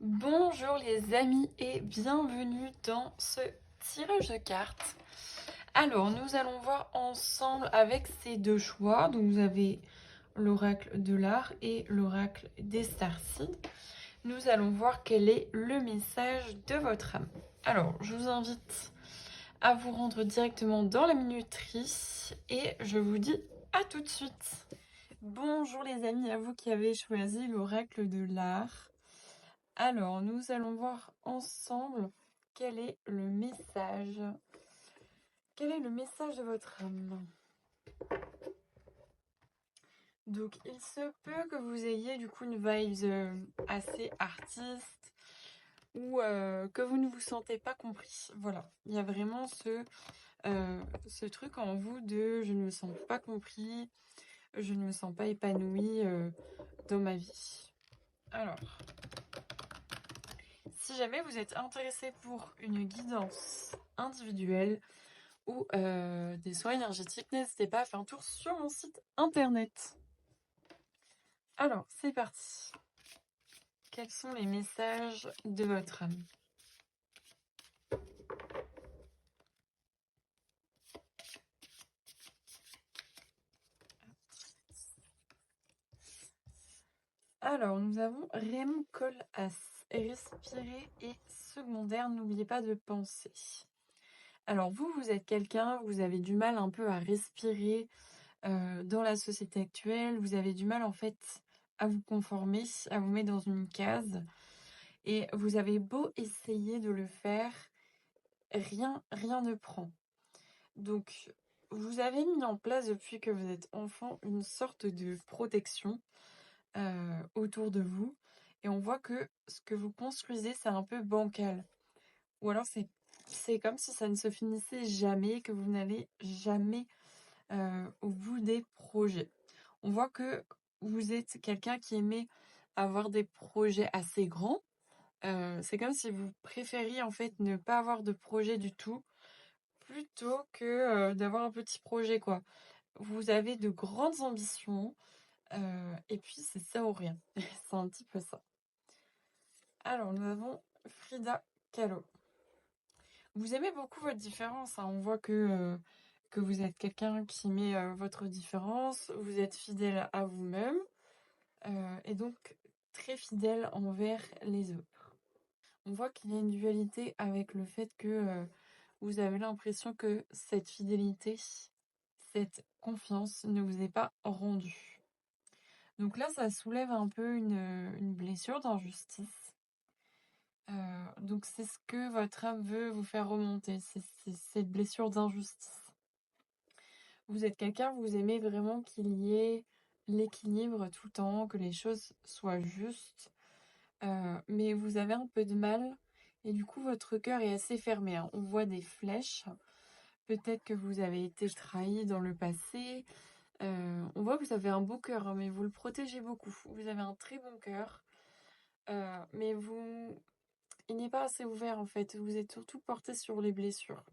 Bonjour les amis et bienvenue dans ce tirage de cartes. Alors, nous allons voir ensemble avec ces deux choix. Donc, vous avez l'oracle de l'art et l'oracle des starseeds. Nous allons voir quel est le message de votre âme. Alors, je vous invite à vous rendre directement dans la minuterie et je vous dis à tout de suite. Bonjour les amis, à vous qui avez choisi l'oracle de l'art. Alors, nous allons voir ensemble quel est le message. Quel est le message de votre âme? Donc, il se peut que vous ayez du coup une vibe assez artiste ou que vous ne vous sentez pas compris. Voilà, il y a vraiment ce truc en vous de je ne me sens pas compris, je ne me sens pas épanouie dans ma vie. Alors, si jamais vous êtes intéressé pour une guidance individuelle ou des soins énergétiques, n'hésitez pas à faire un tour sur mon site internet. Alors, c'est parti. Quels sont les messages de votre âme? Alors, nous avons Rem Kol As. Respirer et secondaire, n'oubliez pas de penser. Alors, vous êtes quelqu'un, vous avez du mal un peu à respirer dans la société actuelle. Vous avez du mal en fait à vous conformer, à vous mettre dans une case. Et vous avez beau essayer de le faire, rien ne prend. Donc, vous avez mis en place depuis que vous êtes enfant une sorte de protection autour de vous. Et on voit que ce que vous construisez, c'est un peu bancal. Ou alors c'est comme si ça ne se finissait jamais, que vous n'allez jamais au bout des projets. On voit que vous êtes quelqu'un qui aimait avoir des projets assez grands. C'est comme si vous préfériez en fait ne pas avoir de projet du tout plutôt que d'avoir un petit projet, quoi. Vous avez de grandes ambitions et puis c'est ça ou rien. C'est un petit peu ça. Alors, nous avons Frida Kahlo. Vous aimez beaucoup votre différence, hein. On voit que vous êtes quelqu'un qui met votre différence, vous êtes fidèle à vous-même et donc très fidèle envers les autres. On voit qu'il y a une dualité avec le fait que vous avez l'impression que cette fidélité, cette confiance ne vous est pas rendue. Donc là, ça soulève un peu une blessure d'injustice. Donc c'est ce que votre âme veut vous faire remonter, c'est cette blessure d'injustice. Vous êtes quelqu'un, vous aimez vraiment qu'il y ait l'équilibre tout le temps, que les choses soient justes, mais vous avez un peu de mal et du coup votre cœur est assez fermé, hein. On voit des flèches, peut-être que vous avez été trahi dans le passé. On voit que vous avez un beau cœur, hein, mais vous le protégez beaucoup. Vous avez un très bon cœur, mais il n'est pas assez ouvert en fait. Vous êtes surtout porté sur les blessures.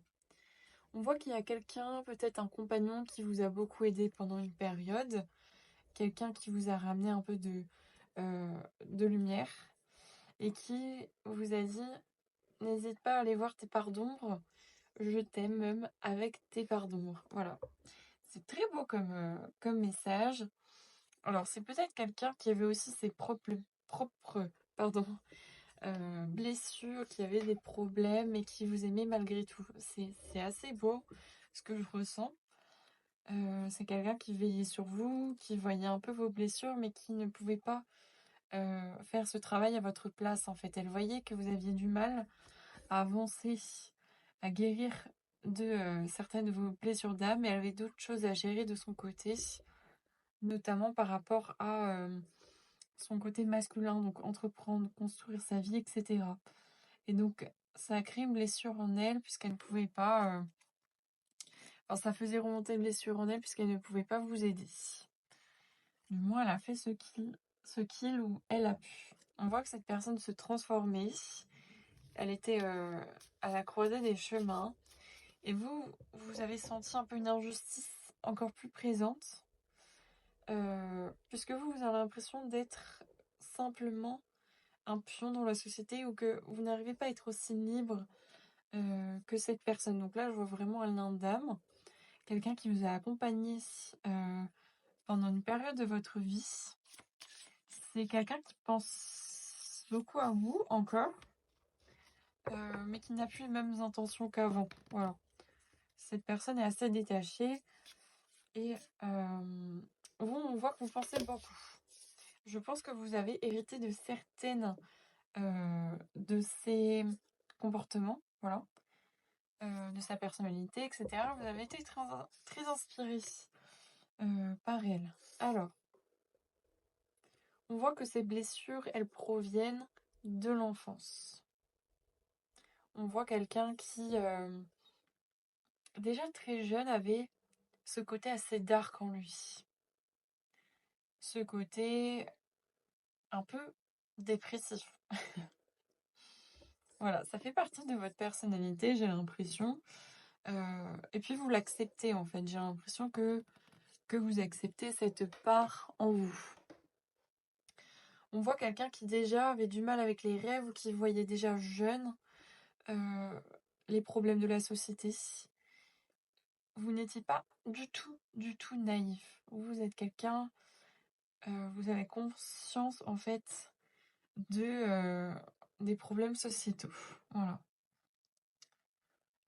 On voit qu'il y a quelqu'un, peut-être un compagnon qui vous a beaucoup aidé pendant une période, quelqu'un qui vous a ramené un peu de lumière et qui vous a dit n'hésite pas à aller voir tes parts d'ombre, je t'aime même avec tes parts d'ombre. Voilà. C'est très beau comme message. Alors, c'est peut-être quelqu'un qui avait aussi ses propres pardon, blessures, qui avait des problèmes et qui vous aimait malgré tout. C'est assez beau ce que je ressens. C'est quelqu'un qui veillait sur vous, qui voyait un peu vos blessures, mais qui ne pouvait pas faire ce travail à votre place, en fait. Elle voyait que vous aviez du mal à avancer, à guérir de certaines de vos blessures d'âme, et elle avait d'autres choses à gérer de son côté, notamment par rapport à son côté masculin, donc entreprendre, construire sa vie, etc. Et donc, ça a créé une blessure en elle, puisqu'elle ne pouvait pas... Enfin, ça faisait remonter une blessure en elle, puisqu'elle ne pouvait pas vous aider. Du moins, elle a fait ce qu'il ou elle a pu. On voit que cette personne se transformait. Elle était à la croisée des chemins. Et vous avez senti un peu une injustice encore plus présente. Puisque vous avez l'impression d'être simplement un pion dans la société ou que vous n'arrivez pas à être aussi libre que cette personne. Donc là, je vois vraiment un lien d'âme, quelqu'un qui vous a accompagné pendant une période de votre vie. C'est quelqu'un qui pense beaucoup à vous encore, mais qui n'a plus les mêmes intentions qu'avant. Voilà. Cette personne est assez détachée et vous, on voit que vous pensez beaucoup. Je pense que vous avez hérité de certaines de ses comportements, voilà, de sa personnalité, etc. Vous avez été très, très inspiré par elle. Alors, on voit que ces blessures, elles proviennent de l'enfance. On voit quelqu'un qui, déjà très jeune, avait ce côté assez dark en lui. Ce côté un peu dépressif. Voilà, ça fait partie de votre personnalité, j'ai l'impression. Et puis vous l'acceptez en fait. J'ai l'impression que vous acceptez cette part en vous. On voit quelqu'un qui déjà avait du mal avec les rêves ou qui voyait déjà jeune les problèmes de la société. Vous n'étiez pas du tout naïf. Vous êtes quelqu'un, vous avez conscience en fait des problèmes sociétaux. Voilà.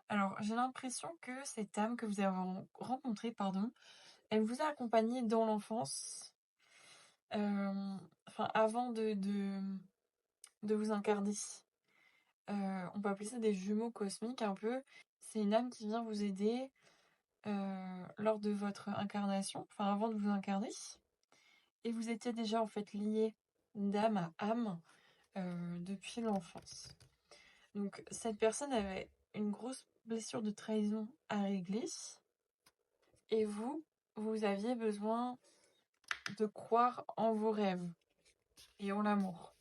Alors, j'ai l'impression que cette âme que vous avez rencontrée, pardon, elle vous a accompagné dans l'enfance, enfin avant de vous incarner. On peut appeler ça des jumeaux cosmiques un peu. C'est une âme qui vient vous aider lors de votre incarnation, enfin avant de vous incarner. Et vous étiez déjà en fait liés d'âme à âme depuis l'enfance. Donc cette personne avait une grosse blessure de trahison à régler. Et vous aviez besoin de croire en vos rêves et en l'amour.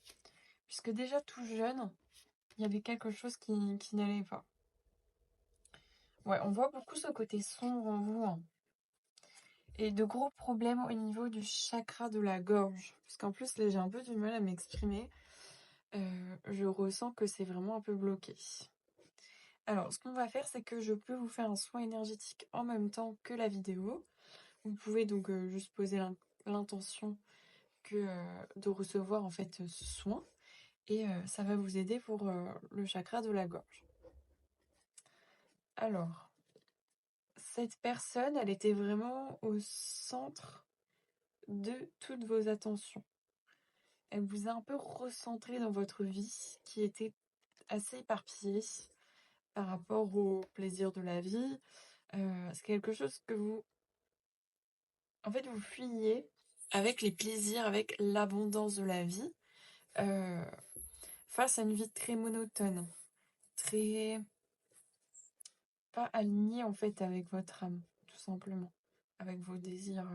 Puisque déjà tout jeune, il y avait quelque chose qui n'allait pas. Ouais, on voit beaucoup ce côté sombre en vous. Hein. Et de gros problèmes au niveau du chakra de la gorge. Parce qu'en plus, là, j'ai un peu du mal à m'exprimer. Je ressens que c'est vraiment un peu bloqué. Alors, ce qu'on va faire, c'est que je peux vous faire un soin énergétique en même temps que la vidéo. Vous pouvez donc juste poser l'intention de recevoir en fait ce soin. Et ça va vous aider pour le chakra de la gorge. Alors, cette personne, elle était vraiment au centre de toutes vos attentions. Elle vous a un peu recentré dans votre vie qui était assez éparpillée par rapport au plaisir de la vie. C'est quelque chose que vous... En fait, vous fuyiez avec les plaisirs, avec l'abondance de la vie, face à une vie très monotone, très... pas alignée en fait avec votre âme, tout simplement, avec vos désirs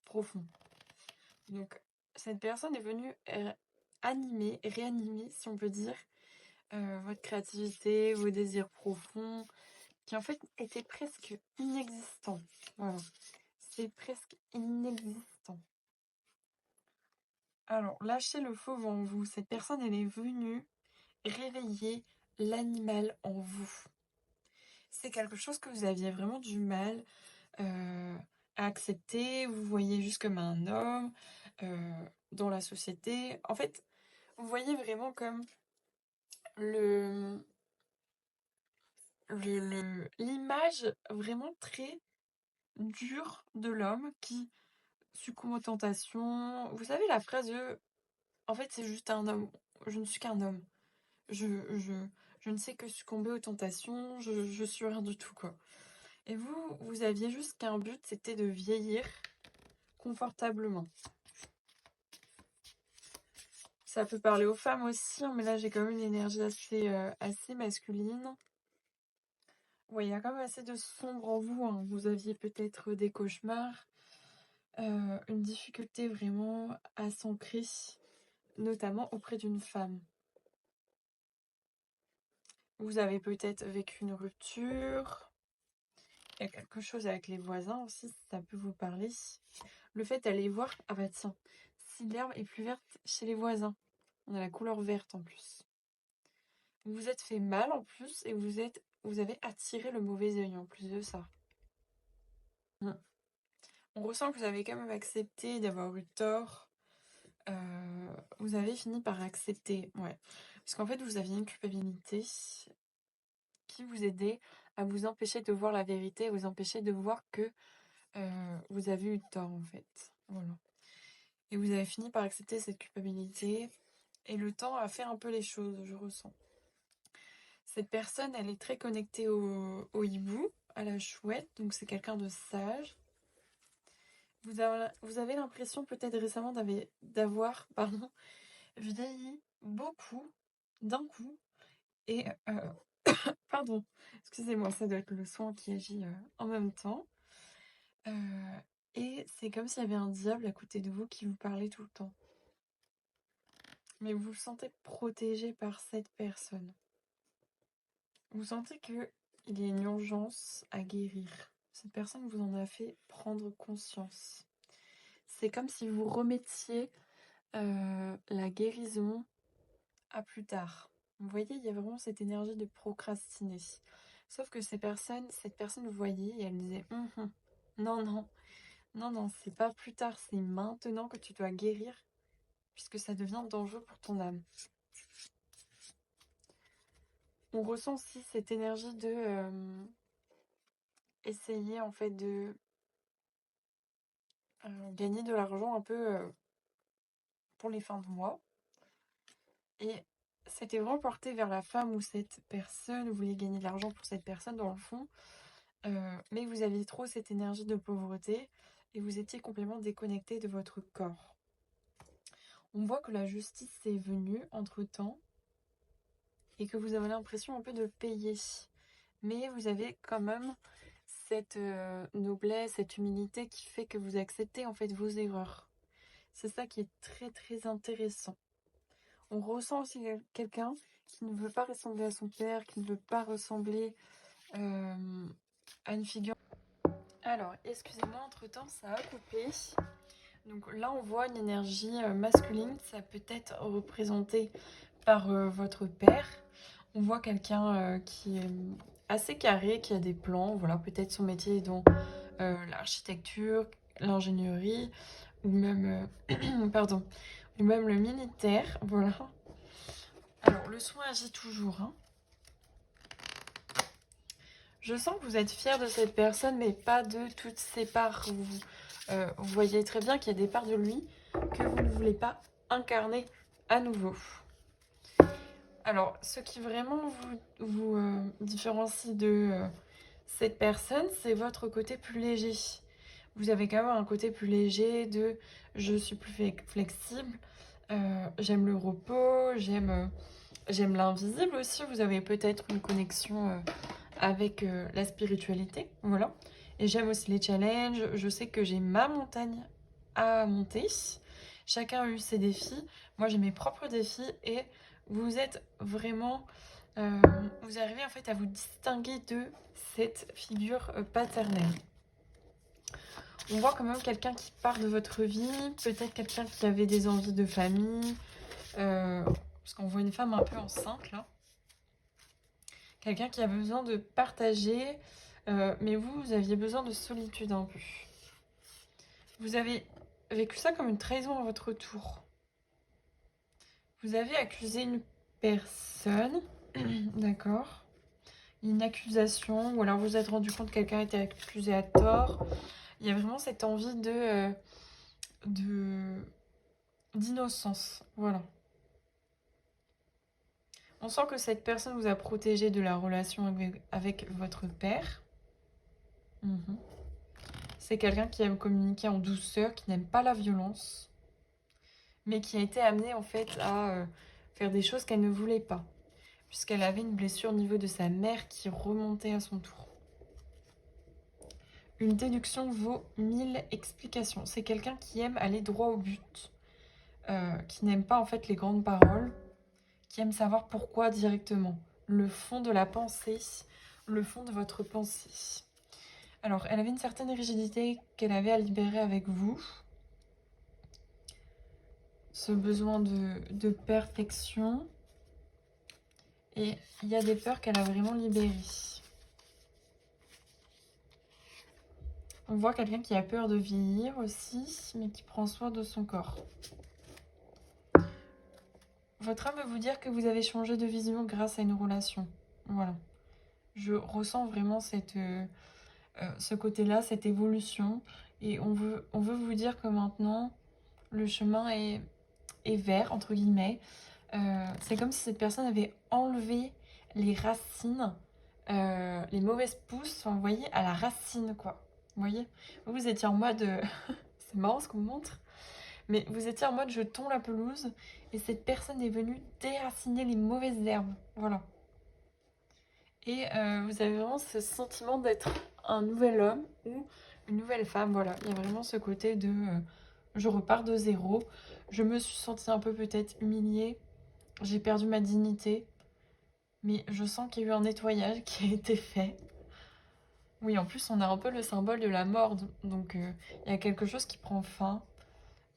profonds. Donc, cette personne est venue animer, réanimer, si on peut dire, votre créativité, vos désirs profonds, qui en fait étaient presque inexistants. Voilà. C'est presque inexistant. Alors, lâchez le fauve en vous. Cette personne, elle est venue réveiller l'animal en vous. C'est quelque chose que vous aviez vraiment du mal à accepter. Vous voyez juste comme un homme dans la société. En fait, vous voyez vraiment comme le l'image vraiment très dure de l'homme qui succombe aux tentations. Vous savez la phrase de en fait c'est juste un homme, je ne suis qu'un homme. Je, je, je ne sais que succomber aux tentations, je suis rien du tout quoi. Et vous aviez juste qu'un but, c'était de vieillir confortablement. Ça peut parler aux femmes aussi, hein, mais là j'ai quand même une énergie assez masculine. Ouais, il y a quand même assez de sombre en vous. Hein. Vous aviez peut-être des cauchemars, une difficulté vraiment à s'ancrer, notamment auprès d'une femme. Vous avez peut-être vécu une rupture. Il y a quelque chose avec les voisins aussi, si ça peut vous parler. Le fait d'aller voir, ah bah tiens, si l'herbe est plus verte chez les voisins. On a la couleur verte en plus. Vous vous êtes fait mal en plus et vous avez attiré le mauvais œil en plus de ça. On ressent que vous avez quand même accepté d'avoir eu tort. Vous avez fini par accepter, ouais. Parce qu'en fait, vous aviez une culpabilité qui vous aidait à vous empêcher de voir la vérité, à vous empêcher de voir que vous avez eu tort en fait. Voilà. Et vous avez fini par accepter cette culpabilité. Et le temps a fait un peu les choses, je ressens. Cette personne, elle est très connectée au hibou, à la chouette, donc c'est quelqu'un de sage. Vous avez l'impression peut-être récemment d'avoir pardon, vieilli beaucoup d'un coup. Et pardon, excusez-moi, ça doit être le son qui agit en même temps. Et c'est comme s'il y avait un diable à côté de vous qui vous parlait tout le temps. Mais vous vous sentez protégé par cette personne. Vous sentez qu'il y a une urgence à guérir. Cette personne vous en a fait prendre conscience. C'est comme si vous remettiez la guérison à plus tard. Vous voyez, il y a vraiment cette énergie de procrastiner. Sauf que cette personne, vous voyez, et elle me disait non, non, non, non, c'est pas plus tard, c'est maintenant que tu dois guérir, puisque ça devient dangereux pour ton âme. On ressent aussi cette énergie de essayer en fait de gagner de l'argent un peu pour les fins de mois. Et c'était vraiment porté vers la femme ou cette personne, vous vouliez gagner de l'argent pour cette personne dans le fond. Mais vous aviez trop cette énergie de pauvreté et vous étiez complètement déconnecté de votre corps. On voit que la justice est venue entre-temps et que vous avez l'impression un peu de payer. Mais vous avez quand même cette noblesse, cette humilité qui fait que vous acceptez en fait vos erreurs. C'est ça qui est très très intéressant. On ressent aussi quelqu'un qui ne veut pas ressembler à son père, qui ne veut pas ressembler à une figure. Alors, excusez-moi, entre-temps, ça a coupé. Donc là, on voit une énergie masculine. Ça peut être représenté par votre père. On voit quelqu'un qui est assez carré, qui a des plans. Voilà, peut-être son métier est dans l'architecture, l'ingénierie, ou même, pardon, ou même le militaire. Voilà. Alors, le soin agit toujours, hein. Je sens que vous êtes fier de cette personne, mais pas de toutes ses parts. Vous voyez très bien qu'il y a des parts de lui que vous ne voulez pas incarner à nouveau. Alors, ce qui vraiment vous différencie de cette personne, c'est votre côté plus léger. Vous avez quand même un côté plus léger de je suis plus flexible, j'aime le repos, j'aime l'invisible aussi. Vous avez peut-être une connexion avec la spiritualité, voilà. Et j'aime aussi les challenges. Je sais que j'ai ma montagne à monter. Chacun a eu ses défis. Moi, j'ai mes propres défis et vous êtes vraiment... vous arrivez en fait à vous distinguer de cette figure paternelle. On voit quand même quelqu'un qui part de votre vie, peut-être quelqu'un qui avait des envies de famille, parce qu'on voit une femme un peu enceinte là. Quelqu'un qui a besoin de partager, mais vous aviez besoin de solitude un peu. Vous avez vécu ça comme une trahison à votre tour. Vous avez accusé une personne, d'accord, une accusation, ou alors vous vous êtes rendu compte que quelqu'un a été accusé à tort. Il y a vraiment cette envie d'innocence, voilà. On sent que cette personne vous a protégé de la relation avec votre père. Mhm. C'est quelqu'un qui aime communiquer en douceur, qui n'aime pas la violence, mais qui a été amenée en fait à faire des choses qu'elle ne voulait pas, puisqu'elle avait une blessure au niveau de sa mère qui remontait à son tour. Une déduction vaut 1000 explications. C'est quelqu'un qui aime aller droit au but, qui n'aime pas en fait les grandes paroles, qui aime savoir pourquoi directement, le fond de la pensée, le fond de votre pensée. Alors, elle avait une certaine rigidité qu'elle avait à libérer avec vous. ce besoin de perfection. Et il y a des peurs qu'elle a vraiment libérées. On voit quelqu'un qui a peur de vieillir aussi, mais qui prend soin de son corps. Votre âme veut vous dire que vous avez changé de vision grâce à une relation. Voilà. Je ressens vraiment ce côté-là, cette évolution. Et on veut vous dire que maintenant, le chemin est vert, entre guillemets. C'est comme si cette personne avait enlevé les racines, les mauvaises pousses, enfin, vous voyez, à la racine, quoi. Vous voyez, vous étiez en mode... c'est marrant ce qu'on me montre. Mais vous étiez en mode je tonds la pelouse et cette personne est venue déraciner les mauvaises herbes. Voilà. Et vous avez vraiment ce sentiment d'être un nouvel homme ou une nouvelle femme. Voilà. Il y a vraiment ce côté de je repars de zéro. Je me suis sentie un peu peut-être humiliée. J'ai perdu ma dignité. Mais je sens qu'il y a eu un nettoyage qui a été fait. Oui, en plus, on a un peu le symbole de la mort. Donc, il y a quelque chose qui prend fin.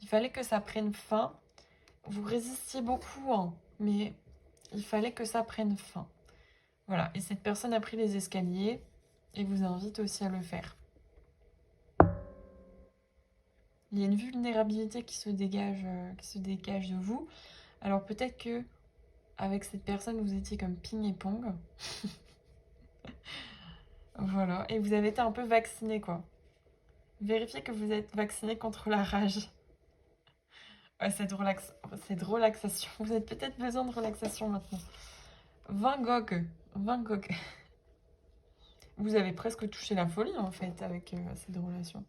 Il fallait que ça prenne fin. Vous résistiez beaucoup, hein, mais il fallait que ça prenne fin. Voilà, et cette personne a pris les escaliers et vous invite aussi à le faire. Il y a une vulnérabilité qui se dégage de vous. Alors peut-être que avec cette personne, vous étiez comme ping et pong. Voilà, et vous avez été un peu vacciné, quoi. Vérifiez que vous êtes vacciné contre la rage. Ouais, cette relaxation. Vous avez peut-être besoin de relaxation maintenant. Van Gogh. Van Gogh. Vous avez presque touché la folie en fait avec cette relation.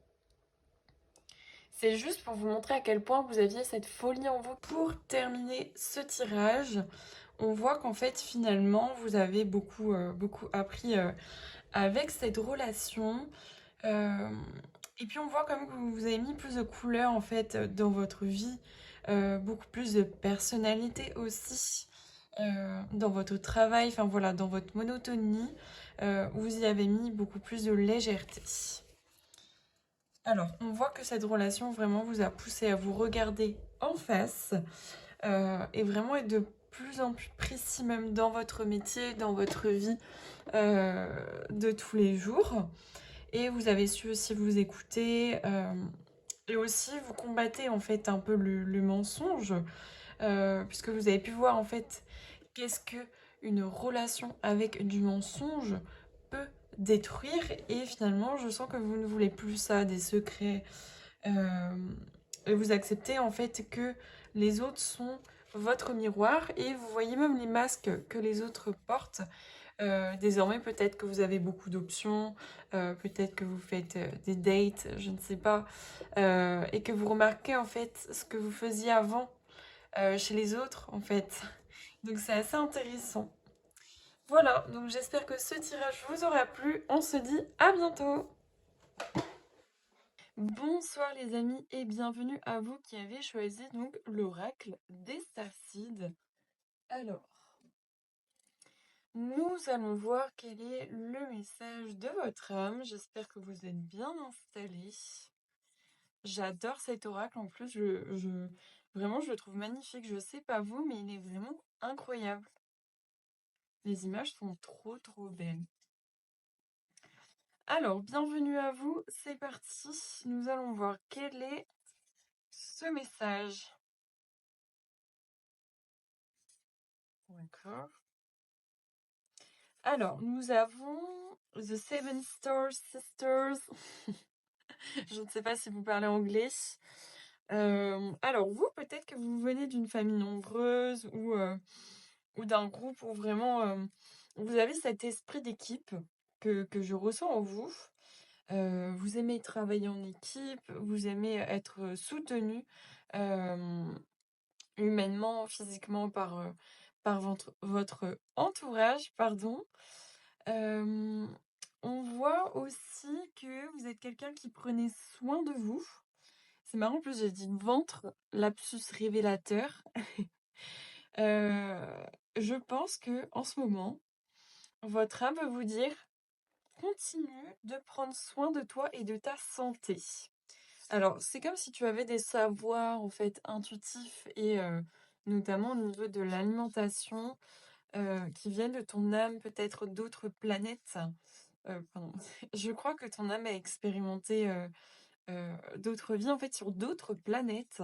C'est juste pour vous montrer à quel point vous aviez cette folie en vous. Pour terminer ce tirage, on voit qu'en fait finalement vous avez beaucoup appris avec cette relation. Euh, et puis on voit comme que vous avez mis plus de couleurs en fait dans votre vie, beaucoup plus de personnalité aussi. Dans votre travail, enfin voilà, dans votre monotonie, vous y avez mis beaucoup plus de légèreté. Alors, on voit que cette relation vraiment vous a poussé à vous regarder en face et vraiment être de plus en plus précis même dans votre métier, dans votre vie de tous les jours. Et vous avez su aussi vous écouter et aussi vous combattez en fait un peu le mensonge puisque vous avez pu voir en fait qu'est-ce que une relation avec du mensonge peut détruire et finalement je sens que vous ne voulez plus ça, des secrets et vous acceptez en fait que les autres sont votre miroir et vous voyez même les masques que les autres portent. Désormais peut-être que vous avez beaucoup d'options, peut-être que vous faites des dates, je ne sais pas, et que vous remarquez en fait ce que vous faisiez avant chez les autres en fait. Donc c'est assez intéressant. Voilà, donc j'espère que ce tirage vous aura plu. On se dit à bientôt. Bonsoir les amis et bienvenue à vous qui avez choisi donc l'oracle des Starseeds. Alors, nous allons voir quel est le message de votre âme. J'espère que vous êtes bien installés. J'adore cet oracle en plus, vraiment je le trouve magnifique. Je sais pas vous, mais il est vraiment incroyable. Les images sont trop belles. Alors, bienvenue à vous, c'est parti. Nous allons voir quel est ce message. D'accord. Alors, nous avons The Seven Star Sisters. Je ne sais pas si vous parlez anglais. Alors, vous, peut-être que vous venez d'une famille nombreuse ou d'un groupe où vraiment vous avez cet esprit d'équipe que je ressens en vous. Vous aimez travailler en équipe, vous aimez être soutenu humainement, physiquement par votre entourage, pardon. Euh, on voit aussi que vous êtes quelqu'un qui prenait soin de vous. C'est marrant, en plus j'ai dit ventre, lapsus révélateur. Je pense que en ce moment, votre âme veut vous dire continue de prendre soin de toi et de ta santé. Alors, c'est comme si tu avais des savoirs, en fait, intuitifs et notamment au niveau de l'alimentation, qui viennent de ton âme, peut-être d'autres planètes. Pardon. Je crois que ton âme a expérimenté, d'autres vies, en fait, sur d'autres planètes.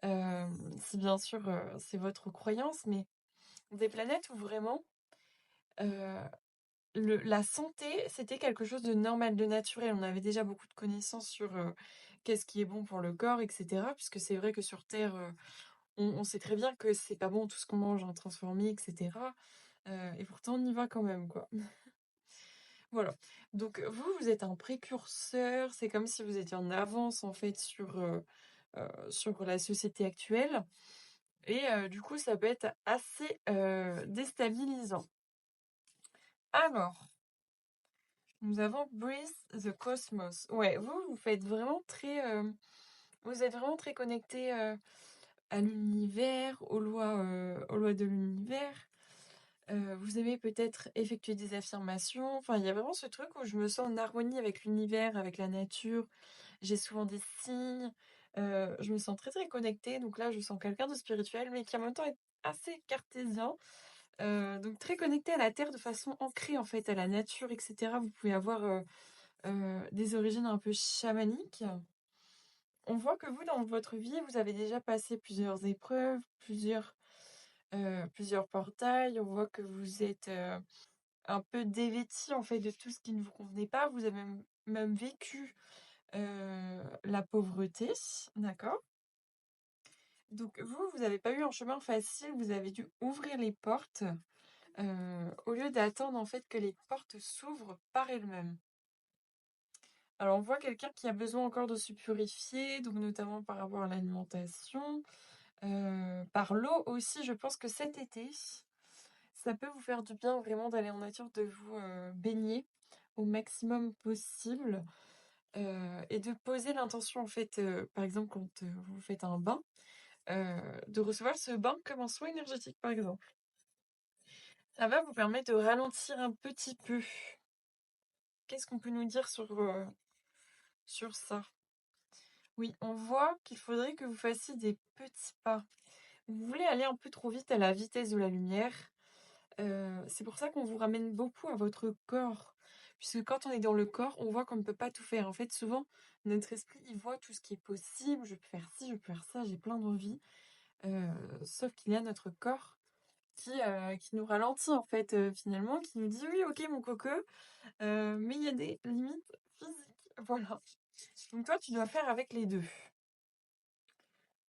Si bien sûr, c'est votre croyance, mais des planètes où vraiment, heu, la santé, c'était quelque chose de normal, de naturel. On avait déjà beaucoup de connaissances sur, qu'est-ce qui est bon pour le corps et cetera. Puisque c'est vrai que sur terre, on sait très bien que c'est pas bon tout ce qu'on mange, hein, transformé et cetera. Et pourtant on y va quand même, quoi. Voilà. Donc vous, vous êtes un précurseur, c'est comme si vous étiez en avance, en fait, sur la société actuelle et du coup, ça peut être assez, déstabilisant. Alors, nous avons Breathe the Cosmos. Ouais, vous faites vraiment très, vous êtes vraiment très connecté à l'univers, aux lois de l'univers. Vous aimez peut-être effectuer des affirmations. Enfin, il y a vraiment ce truc où je me sens en harmonie avec l'univers, avec la nature. J'ai souvent des signes. Je me sens très très connectée. Donc là, je sens quelqu'un de spirituel, mais qui en même temps est assez cartésien. Donc très connecté à la terre de façon ancrée en fait à la nature, etc. Vous pouvez avoir des origines un peu chamaniques. On voit que vous, dans votre vie, vous avez déjà passé plusieurs épreuves, plusieurs portails. On voit que vous êtes un peu dévêtis en fait de tout ce qui ne vous convenait pas. Vous avez même vécu la pauvreté, d'accord? Donc vous n'avez pas eu un chemin facile, vous avez dû ouvrir les portes au lieu d'attendre en fait que les portes s'ouvrent par elles-mêmes. Alors on voit quelqu'un qui a besoin encore de se purifier, donc notamment par rapport à l'alimentation, par l'eau aussi. Je pense que cet été, ça peut vous faire du bien vraiment d'aller en nature, de vous baigner au maximum possible et de poser l'intention en fait, par exemple quand vous faites un bain, de recevoir ce bain comme un soin énergétique par exemple. Ça va vous permettre de ralentir un petit peu. Qu'est-ce qu'on peut nous dire sur ça? Oui, on voit qu'il faudrait que vous fassiez des petits pas. Vous voulez aller un peu trop vite à la vitesse de la lumière. C'est pour ça qu'on vous ramène beaucoup à votre corps. Puisque quand on est dans le corps, on voit qu'on ne peut pas tout faire. En fait, souvent, notre esprit, il voit tout ce qui est possible. Je peux faire ci, je peux faire ça, j'ai plein d'envies. Heu, Sauf qu'il y a notre corps qui nous ralentit, en fait, finalement, qui nous dit: «Oui, OK, mon coco, mais il y a des limites physiques». Voilà. Donc toi, tu dois faire avec les 2.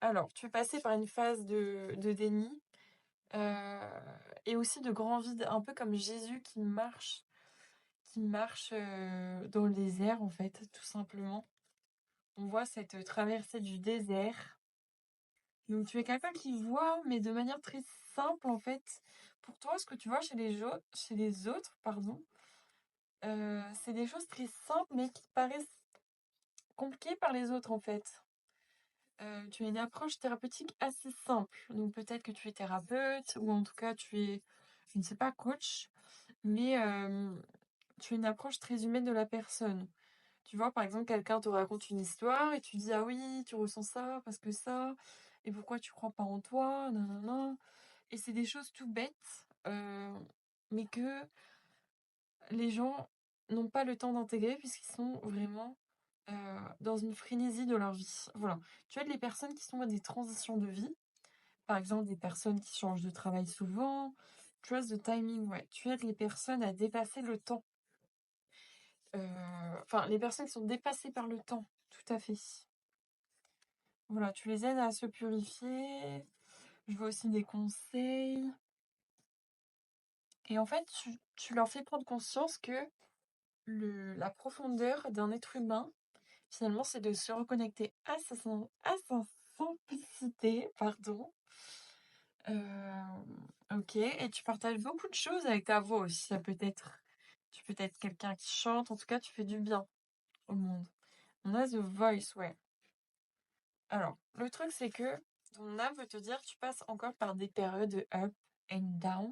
Alors, tu es passé par une phase de déni, heu et aussi de grand vide, un peu comme Jésus qui marche, dans le désert, en fait, tout simplement. On voit cette traversée du désert. Donc tu es quelqu'un qui voit, mais de manière très simple, en fait. Pour toi, ce que tu vois chez les autres, pardon, c'est des choses très simples, mais qui paraissent compliquées par les autres, en fait. Tu as une approche thérapeutique assez simple. Donc peut-être que tu es thérapeute ou en tout cas tu es, je ne sais pas, coach, mais tu as une approche très humaine de la personne. Tu vois, par exemple, quelqu'un te raconte une histoire et tu dis: «Ah oui, tu ressens ça parce que ça et pourquoi tu crois pas en toi? Nin et c'est des choses tout bêtes, mais que les gens n'ont pas le temps d'intégrer puisqu'ils sont vraiment, dans une frénésie de leur vie. Voilà. Tu as les personnes qui sont à des transitions de vie, par exemple des personnes qui changent de travail souvent. Trust the timing, ouais. Tu aides les personnes à dépasser le temps. Enfin, les personnes qui sont dépassées par le temps, tout à fait. Voilà, tu les aides à se purifier. Je veux aussi des conseils. Et en fait, tu leur fais prendre conscience que la profondeur d'un être humain, finalement, c'est de se reconnecter à sa simplicité, pardon. OK, et tu partages beaucoup de choses avec ta voix aussi, ça peut être tu peux être quelqu'un qui chante, en tout cas, tu fais du bien au monde. On a The Voice, ouais. Alors, le truc, c'est que ton âme veut te dire tu passes encore par des périodes de up and down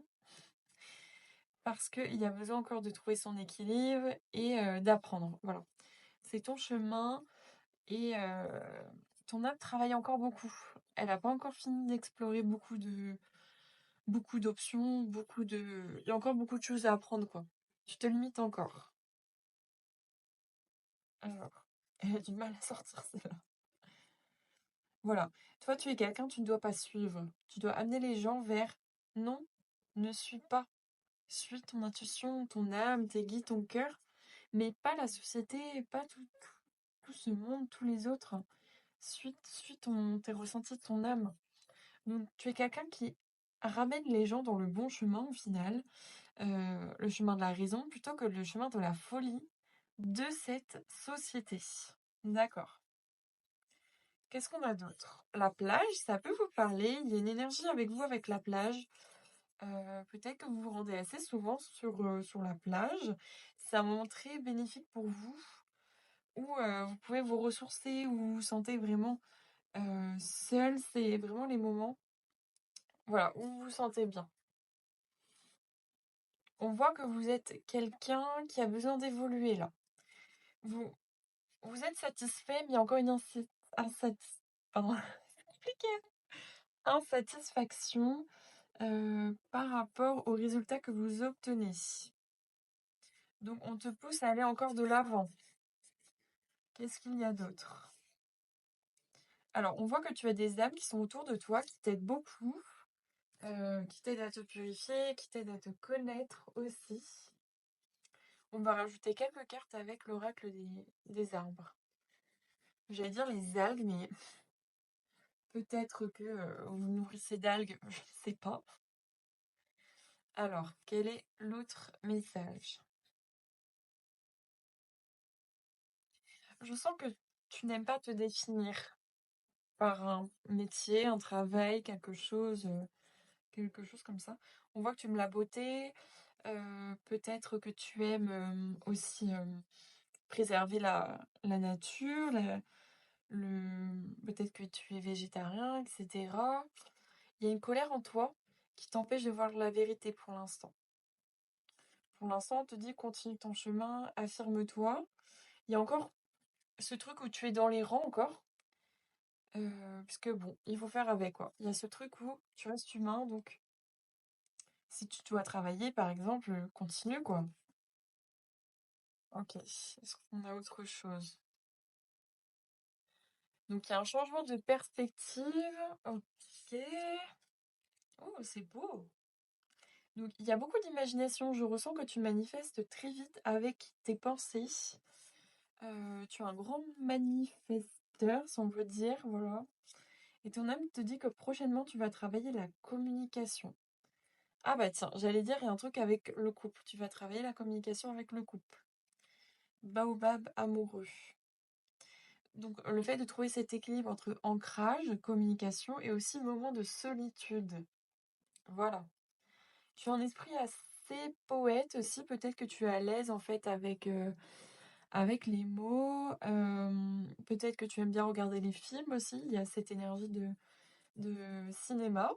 parce qu'il y a besoin encore de trouver son équilibre et d'apprendre, voilà. C'est ton chemin et ton âme travaille encore beaucoup. Elle a pas encore fini d'explorer beaucoup d'options, il y a encore beaucoup de choses à apprendre, quoi. Tu te limites encore. Alors, elle a du mal à sortir celle-là. Voilà. Toi, tu es quelqu'un, tu ne dois pas suivre. Tu dois amener les gens vers non, ne suis pas. Suis ton intuition, ton âme, tes guides, ton cœur, mais pas la société, pas tout ce monde, tous les autres. Suis tes ressentis de ton âme. Donc, tu es quelqu'un qui ramène les gens dans le bon chemin au final, le chemin de la raison, plutôt que le chemin de la folie de cette société. D'accord. Qu'est-ce qu'on a d'autre? La plage, ça peut vous parler. Il y a une énergie avec vous avec la plage. Peut-être que vous vous rendez assez souvent sur la plage. C'est un moment très bénéfique pour vous, où vous pouvez vous ressourcer, où vous vous sentez vraiment seul. C'est vraiment les moments, voilà, où vous vous sentez bien. On voit que vous êtes quelqu'un qui a besoin d'évoluer là. Vous, vous êtes satisfait, mais il y a encore une pardon, c'est compliqué. Insatisfaction par rapport aux résultats que vous obtenez. Donc on te pousse à aller encore de l'avant. Qu'est-ce qu'il y a d'autre? Alors, on voit que tu as des âmes qui sont autour de toi, qui t'aident beaucoup, qui t'aident à te purifier, qui t'aident à te connaître aussi. On va rajouter quelques cartes avec l'oracle des arbres. J'allais dire les algues, mais peut-être que vous nourrissez d'algues, je ne sais pas. Alors, quel est l'autre message? Je sens que tu n'aimes pas te définir par un métier, un travail, quelque chose comme ça. On voit que tu aimes la beauté, peut-être que tu aimes aussi préserver la nature, peut-être que tu es végétarien, etc. Il y a une colère en toi qui t'empêche de voir la vérité pour l'instant. Pour l'instant, on te dit continue ton chemin, affirme-toi. Il y a encore ce truc où tu es dans les rangs encore. Puisque bon, il faut faire avec quoi. Il y a ce truc où tu restes humain, donc si tu dois travailler, par exemple, continue quoi. Ok, est-ce qu'on a autre chose? Donc il y a un changement de perspective. Ok. Oh, c'est beau. Donc il y a beaucoup d'imagination. Je ressens que tu manifestes très vite avec tes pensées. Tu es un grand manifesteur, si on veut dire, voilà. Et ton âme te dit que prochainement tu vas travailler la communication. Ah bah tiens, j'allais dire, il y a un truc avec le couple. Tu vas travailler la communication avec le couple. Baobab amoureux. Donc le fait de trouver cet équilibre entre ancrage, communication et aussi moment de solitude. Voilà. Tu as un esprit assez poète aussi. Peut-être que tu es à l'aise en fait avec les mots. Peut-être que tu aimes bien regarder les films aussi. Il y a cette énergie de cinéma.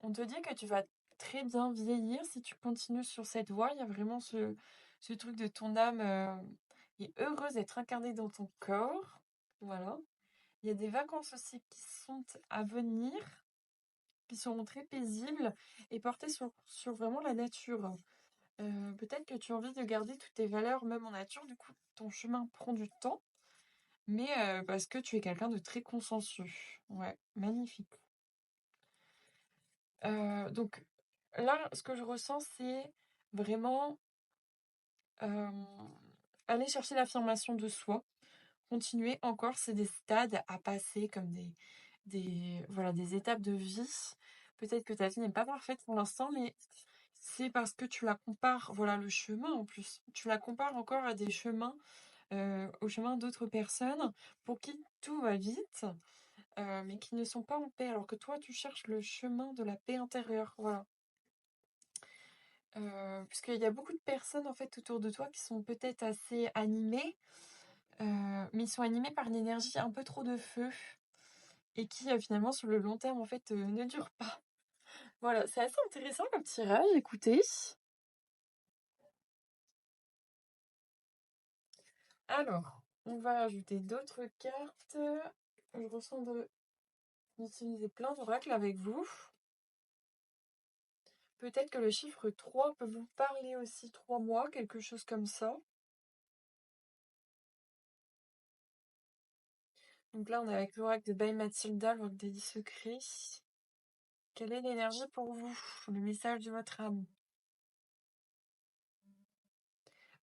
On te dit que tu vas très bien vieillir si tu continues sur cette voie. Il y a vraiment ce truc de ton âme est heureuse d'être incarnée dans ton corps. Voilà. Il y a des vacances aussi qui sont à venir, qui seront très paisibles et portées sur vraiment la nature. Peut-être que tu as envie de garder toutes tes valeurs, même en nature. Du coup, ton chemin prend du temps, mais parce que tu es quelqu'un de très consciencieux. Ouais, magnifique. Donc là, ce que je ressens, c'est vraiment euh, aller chercher l'affirmation de soi. Continuer encore, c'est des stades à passer comme voilà, des étapes de vie. Peut-être que ta vie n'est pas parfaite pour l'instant, mais c'est parce que tu la compares, voilà le chemin en plus. Tu la compares encore à des chemins, aux chemins d'autres personnes pour qui tout va vite, mais qui ne sont pas en paix, alors que toi, tu cherches le chemin de la paix intérieure. Voilà. Puisqu'il y a beaucoup de personnes en fait autour de toi qui sont peut-être assez animées, mais ils sont animés par une énergie un peu trop de feu et qui finalement sur le long terme en fait ne durent pas. Voilà, c'est assez intéressant comme tirage, écoutez. Alors, On va rajouter d'autres cartes. Je ressens d'utiliser plein d'oracles avec vous. Peut-être que le chiffre 3 peut vous parler aussi, 3 mois, quelque chose comme ça. Donc là, on est avec l'oracle de Baie Mathilda, l'oracle des 10 secrets. Quelle est l'énergie pour vous? Le message de votre âme.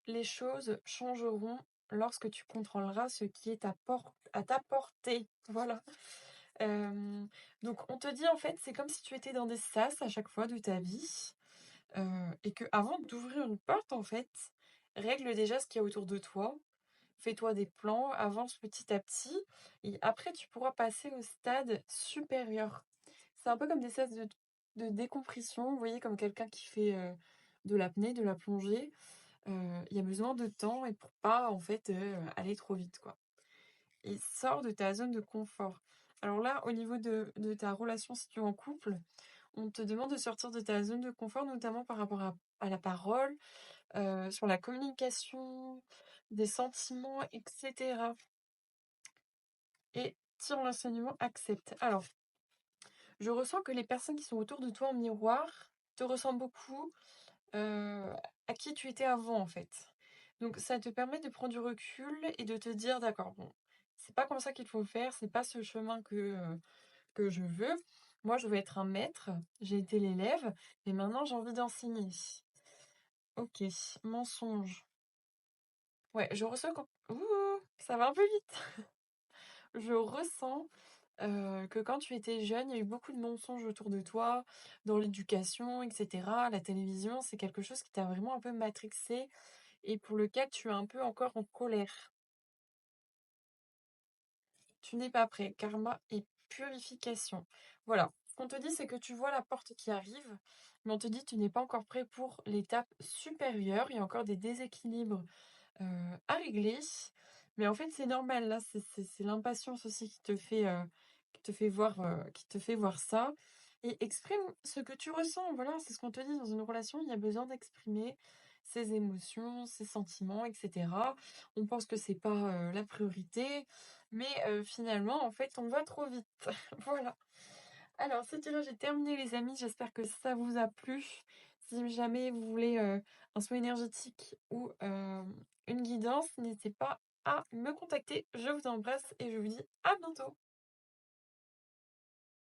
Les choses changeront lorsque tu contrôleras ce qui est à ta portée. Voilà. Donc on te dit en fait, c'est comme si tu étais dans des sas à chaque fois de ta vie. Et que avant d'ouvrir une porte, en fait, règle déjà ce qu'il y a autour de toi. Fais-toi des plans, avance petit à petit, et après tu pourras passer au stade supérieur. C'est un peu comme des sas de décompression, vous voyez, comme quelqu'un qui fait de l'apnée, de la plongée. Il y a besoin de temps et pour pas en fait aller trop vite, quoi. Et sors de ta zone de confort. Alors là, au niveau de ta relation, si tu es en couple, on te demande de sortir de ta zone de confort, notamment par rapport à la parole, sur la communication, des sentiments, etc. Et tire l'enseignement, accepte. Alors, je ressens que les personnes qui sont autour de toi en miroir te ressemblent beaucoup à qui tu étais avant, en fait. Donc, ça te permet de prendre du recul et de te dire, d'accord, bon, c'est pas comme ça qu'il faut faire, c'est pas ce chemin que je veux. Moi, je veux être un maître, j'ai été l'élève, et maintenant j'ai envie d'enseigner. Ok, mensonge. Ouais, je ressens quand... Ouh, ça va un peu vite. Je ressens que quand tu étais jeune, il y a eu beaucoup de mensonges autour de toi, dans l'éducation, etc. La télévision, c'est quelque chose qui t'a vraiment un peu matrixé et pour lequel tu es un peu encore en colère. Tu n'es pas prêt. Karma et purification. Voilà. Ce qu'on te dit, c'est que tu vois la porte qui arrive, mais on te dit que tu n'es pas encore prêt pour l'étape supérieure. Il y a encore des déséquilibres à régler. Mais en fait, c'est normal. Là, c'est l'impatience aussi qui te fait voir ça. Et exprime ce que tu ressens. Voilà, c'est ce qu'on te dit dans une relation. Il y a besoin d'exprimer ses émotions, ses sentiments, etc. On pense que c'est pas la priorité, mais finalement, en fait, on va trop vite. Voilà. Alors, ce tirage est terminé, les amis. J'espère que ça vous a plu. Si jamais vous voulez un soin énergétique ou une guidance, n'hésitez pas à me contacter. Je vous embrasse et je vous dis à bientôt.